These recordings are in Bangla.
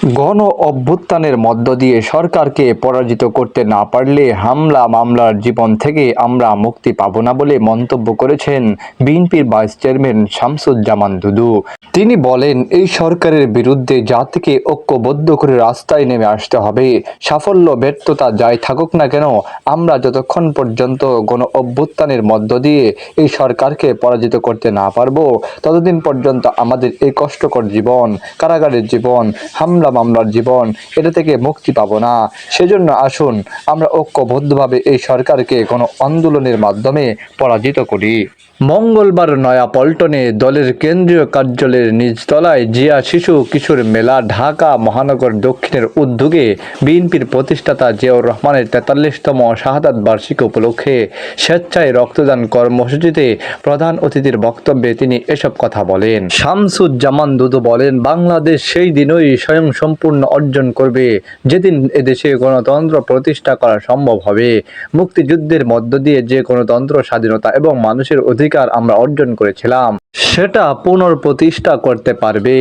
গণ অভ্যুত্থানের মধ্য দিয়ে সরকারকে পরাজিত করতে না পারলে হামলা মামলার জীবন থেকে আমরা মুক্তি পাব না বলে মন্তব্য করেছেন বিএনপির ভাইস চেয়ারম্যান শামসুজ্জামান দুদু। তিনি বলেন, এই সরকারের বিরুদ্ধে জাতিকে ঐক্যবদ্ধ করে রাস্তায় নেমে আসতে হবে। সাফল্য ব্যর্থতা যাই থাকুক না কেন, আমরা যতক্ষণ পর্যন্ত গণ অভ্যুত্থানের মধ্য দিয়ে এই সরকারকে পরাজিত করতে না পারবো, ততদিন পর্যন্ত আমাদের এই কষ্টকর জীবন, কারাগারের জীবন, হামলা মামলার জীবন, এটা থেকে মুক্তি পাবো না। সেজন্য আসুন আমরা ঐক্যবদ্ধভাবে এই সরকারকে গণ আন্দোলনের মাধ্যমে পরাজিত করি। মঙ্গলবার নয়াপল্টনে দলের কেন্দ্রীয় কার্যালয়ের নিচতলায় জিয়া শিশু কিশোর মেলা ঢাকা মহানগর দক্ষিণের উদ্যোগে বিএনপির প্রতিষ্ঠাতা জিয়াউর রহমানের ৪৩তম শাহাদাত বার্ষিকী উপলক্ষে স্বেচ্ছায় রক্তদান কর্মসূচিতে প্রধান অতিথির বক্তব্যে তিনি এসব কথা বলেন। শামসুজ্জামান দুদু বলেন, বাংলাদেশ সেই দিনই স্বয়ংসম্পূর্ণ অর্জন করবে যেদিন এদেশে গণতন্ত্র প্রতিষ্ঠা করা সম্ভব হবে। মুক্তিযুদ্ধের মধ্য দিয়ে যে গণতন্ত্র, স্বাধীনতা এবং মানুষের অধিকার আমরা অর্জন করেছিলাম, সেটা পুনঃপ্রতিষ্ঠা করতে পারবে।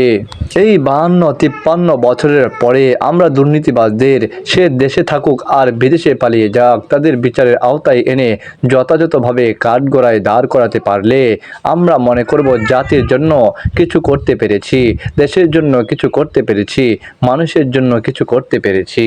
এই ৫২-৫৩ বছরের পরে আমরা দুর্নীতিবাজদের, সে দেশে থাকুক আর বিদেশে পালিয়ে যাক, তাদের বিচারের আওতায় এনে যথাযথভাবে কাঠগড়ায় দাঁড় করাতে পারলে আমরা মনে করব জাতির জন্য কিছু করতে পেরেছি, দেশের জন্য কিছু করতে পেরেছি, মানুষের জন্য কিছু করতে পেরেছি।